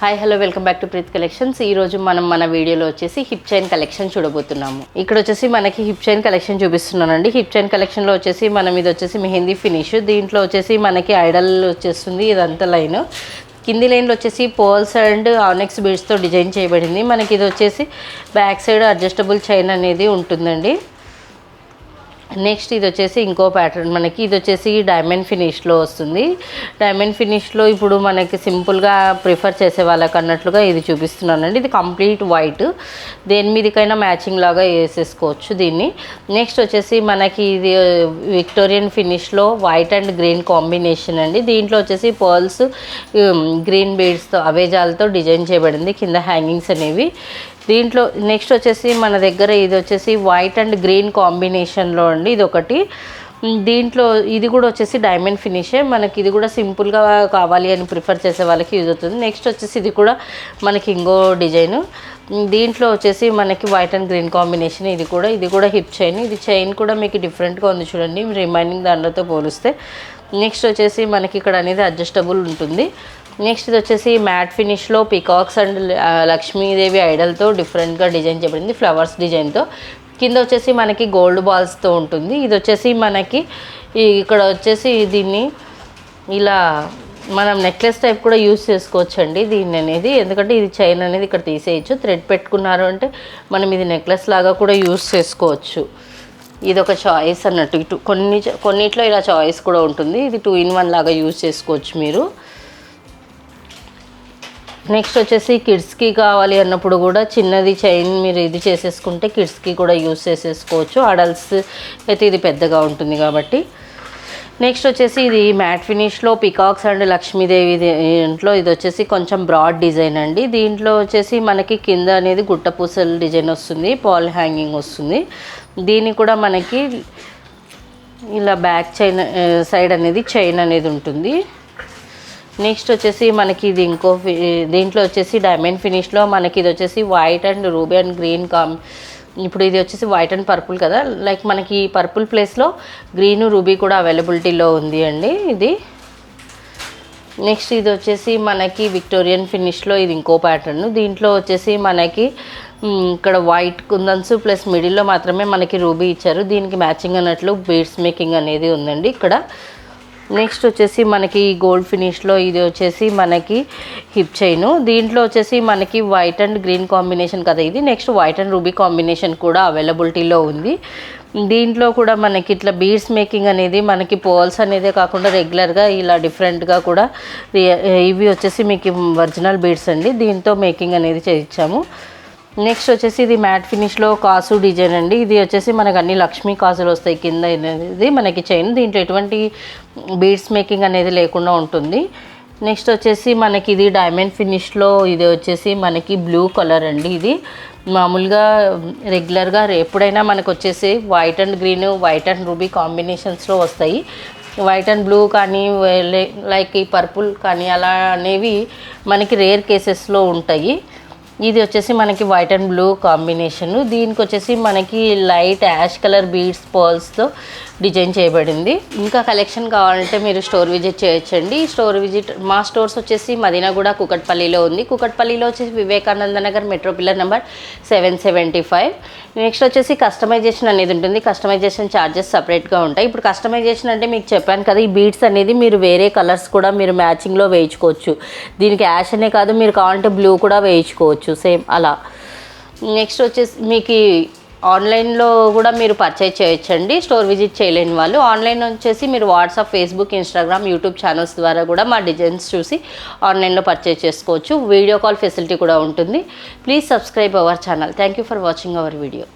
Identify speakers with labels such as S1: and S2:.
S1: Hi hello welcome back to Preet collections. ఈ రోజు మనం మన వీడియోలో వచ్చేసి హిప్ చైన్ కలెక్షన్ చూడబోతున్నాము. ఇక్కడ వచ్చేసి మనకి హిప్ చైన్ కలెక్షన్ చూపిస్తున్నానండి. హిప్ చైన్ కలెక్షన్లో వచ్చేసి మనం ఇది వచ్చేసి మెహందీ ఫినిష్. దీంట్లో వచ్చేసి మనకి ఐడల్ వచ్చేస్తుంది. ఇదంతా లైన్ కింది లైన్లో వచ్చేసి పోల్స్ అండ్ ఆనెక్స్ బీడ్స్తో డిజైన్ చేయబడింది. మనకి ఇది వచ్చేసి బ్యాక్ సైడ్ అడ్జస్టబుల్ చైన్ అనేది ఉంటుందండి. నెక్స్ట్ ఇది వచ్చేసి ఇంకో ప్యాటర్న్, మనకి ఇది వచ్చేసి డైమండ్ ఫినిష్లో వస్తుంది. డైమండ్ ఫినిష్లో ఇప్పుడు మనకి సింపుల్గా ప్రిఫర్ చేసే వాళ్ళకి అన్నట్లుగా ఇది చూపిస్తున్నానండి. ఇది కంప్లీట్ వైట్, దేని మీదకైనా మ్యాచింగ్ లాగా వేసేసుకోవచ్చు దీన్ని. నెక్స్ట్ వచ్చేసి మనకి ఇది విక్టోరియన్ ఫినిష్లో వైట్ అండ్ గ్రీన్ కాంబినేషన్ అండి. దీంట్లో వచ్చేసి పర్ల్స్ గ్రీన్ బీడ్స్తో అవేజాలతో డిజైన్ చేయబడింది కింద హ్యాంగింగ్స్ అనేవి. దీంట్లో నెక్స్ట్ వచ్చేసి మన దగ్గర ఇది వచ్చేసి వైట్ అండ్ గ్రీన్ కాంబినేషన్లో అండి. ఇది ఒకటి. దీంట్లో ఇది కూడా వచ్చేసి డైమండ్ ఫినిషే. మనకి ఇది కూడా సింపుల్గా కావాలి అని ప్రిఫర్ చేసే వాళ్ళకి యూజ్ అవుతుంది. నెక్స్ట్ వచ్చేసి ఇది కూడా మనకి ఇంకో డిజైన్. దీంట్లో వచ్చేసి మనకి వైట్ అండ్ గ్రీన్ కాంబినేషన్. ఇది కూడా హిప్ చైన్. ఇది చైన్ కూడా మీకు డిఫరెంట్గా ఉంది చూడండి రిమైనింగ్ దాంట్లతో పోలిస్తే. నెక్స్ట్ వచ్చేసి మనకి ఇక్కడ అనేది అడ్జస్టబుల్ ఉంటుంది. నెక్స్ట్ ఇది వచ్చేసి మ్యాట్ ఫినిష్లో పికాక్స్ అండ్ లక్ష్మీదేవి ఐడల్తో డిఫరెంట్గా డిజైన్ చేయబడింది ఫ్లవర్స్ డిజైన్తో. కింద వచ్చేసి మనకి గోల్డ్ బాల్స్తో ఉంటుంది. ఇది వచ్చేసి మనకి ఇక్కడ వచ్చేసి దీన్ని ఇలా మనం నెక్లెస్ టైప్ కూడా యూజ్ చేసుకోవచ్చు అండి దీన్ని అనేది. ఎందుకంటే ఇది చైన్ అనేది ఇక్కడ తీసేయచ్చు. థ్రెడ్ పెట్టుకున్నారు అంటే మనం ఇది నెక్లెస్ లాగా కూడా యూజ్ చేసుకోవచ్చు. ఇది ఒక చాయిస్ అన్నట్టు. ఇటు కొన్నిట్లో ఇలా చాయిస్ కూడా ఉంటుంది. ఇది 2 in 1 లాగా యూజ్ చేసుకోవచ్చు మీరు. నెక్స్ట్ వచ్చేసి కిడ్స్కి కావాలి అన్నప్పుడు కూడా చిన్నది చైన్ మీరు ఇది చేసేసుకుంటే కిడ్స్కి కూడా యూజ్ చేసేసుకోవచ్చు. అడల్ట్స్ అయితే ఇది పెద్దగా ఉంటుంది కాబట్టి. నెక్స్ట్ వచ్చేసి ఇది మ్యాట్ ఫినిష్లో పికాక్స్ అండ్ లక్ష్మీదేవి దీంట్లో ఇది వచ్చేసి కొంచెం బ్రాడ్ డిజైన్ అండి. దీంట్లో వచ్చేసి మనకి కింద అనేది గుట్టపూసల డిజైన్ వస్తుంది, పాల్ హ్యాంగింగ్ వస్తుంది. దీన్ని కూడా మనకి ఇలా బ్యాక్ చైన్ సైడ్ అనేది చైన్ అనేది ఉంటుంది. నెక్స్ట్ వచ్చేసి మనకి ఇది దీంట్లో వచ్చేసి డైమండ్ ఫినిష్లో మనకి ఇది వచ్చేసి white and ruby and green ఇప్పుడు ఇది వచ్చేసి వైట్ అండ్ పర్పుల్ కదా, లైక్ మనకి పర్పుల్ ప్లేస్లో గ్రీన్ రూబీ కూడా అవైలబిలిటీలో ఉంది అండి ఇది. నెక్స్ట్ ఇది వచ్చేసి మనకి విక్టోరియన్ ఫినిష్లో ఇది ఇంకో ప్యాటర్న్. దీంట్లో వచ్చేసి మనకి ఇక్కడ వైట్ కుందన్స్ ప్లస్ మిడిల్లో మాత్రమే మనకి రూబీ ఇచ్చారు. దీనికి మ్యాచింగ్ అన్నట్లు బీడ్స్ మేకింగ్ అనేది ఉందండి ఇక్కడ. నెక్స్ట్ వచ్చేసి మనకి గోల్డ్ ఫినిష్లో ఇది వచ్చేసి మనకి హిప్ చైన్. దీంట్లో వచ్చేసి మనకి వైట్ అండ్ గ్రీన్ కాంబినేషన్ కదా ఇది. Next white and ruby combination కూడా అవైలబిలిటీలో ఉంది. దీంట్లో కూడా మనకి ఇట్లా బీడ్స్ మేకింగ్ అనేది మనకి పోల్స్ అనేదే కాకుండా రెగ్యులర్గా ఇలా డిఫరెంట్గా కూడా ఇవి వచ్చేసి మీకు ఒరిజినల్ బీడ్స్ అండి. దీంతో మేకింగ్ అనేది చేయించాము. నెక్స్ట్ వచ్చేసి ఇది మ్యాట్ ఫినిష్లో కాసు డిజైన్ అండి. ఇది వచ్చేసి మనకు అన్ని లక్ష్మీ కాసులు వస్తాయి కింద అనేది మనకి చైన్. దీంట్లో ఎటువంటి బీడ్స్ మేకింగ్ అనేది లేకుండా ఉంటుంది. నెక్స్ట్ వచ్చేసి మనకి ఇది డైమండ్ ఫినిష్లో ఇది వచ్చేసి మనకి బ్లూ కలర్ అండి. ఇది మామూలుగా రెగ్యులర్గా ఎప్పుడైనా మనకు వచ్చేసి white and green, white and ruby కాంబినేషన్స్లో వస్తాయి. వైట్ అండ్ బ్లూ కానీ లైక్ ఈ పర్పుల్ కానీ అలా అనేవి మనకి రేర్ కేసెస్లో ఉంటాయి. ఇది వచ్చేసి మనకి వైట్ అండ్ బ్లూ కాంబినేషన్. దీనికి వచ్చేసి మనకి లైట్ యాష్ కలర్ బీడ్స్ పర్ల్స్తో డిజైన్ చేయబడింది. ఇంకా కలెక్షన్ కావాలంటే మీరు స్టోర్ విజిట్ చేయొచ్చండి. మా స్టోర్స్ వచ్చేసి మదీనాగూడ కూకట్పల్లిలో ఉంది. కూకట్పల్లిలో వచ్చేసి Vivekananda Nagar metro pillar number 775. Next వచ్చేసి కస్టమైజేషన్ అనేది ఉంటుంది. కస్టమైజేషన్ ఛార్జెస్ సపరేట్గా ఉంటాయి. ఇప్పుడు కస్టమైజేషన్ అంటే మీకు చెప్పాను కదా, ఈ బీడ్స్ అనేది మీరు వేరే కలర్స్ కూడా మీరు మ్యాచింగ్లో వేయించుకోవచ్చు. దీనికి యాష్ అనే కాదు, మీరు కావాలంటే బ్లూ కూడా వేయించుకోవచ్చు సేమ్ అలా. నెక్స్ట్ వచ్చేసి మీకు ఆన్లైన్లో కూడా మీరు పర్చేజ్ చేయొచ్చండి. స్టోర్ విజిట్ చేయలేని వాళ్ళు ఆన్లైన్ వచ్చేసి మీరు WhatsApp, Facebook, Instagram, YouTube channels ద్వారా కూడా మా డిజైన్స్ చూసి ఆన్లైన్లో పర్చేజ్ చేసుకోవచ్చు. వీడియో కాల్ ఫెసిలిటీ కూడా ఉంటుంది. Please subscribe our channel. Thank you for watching our video.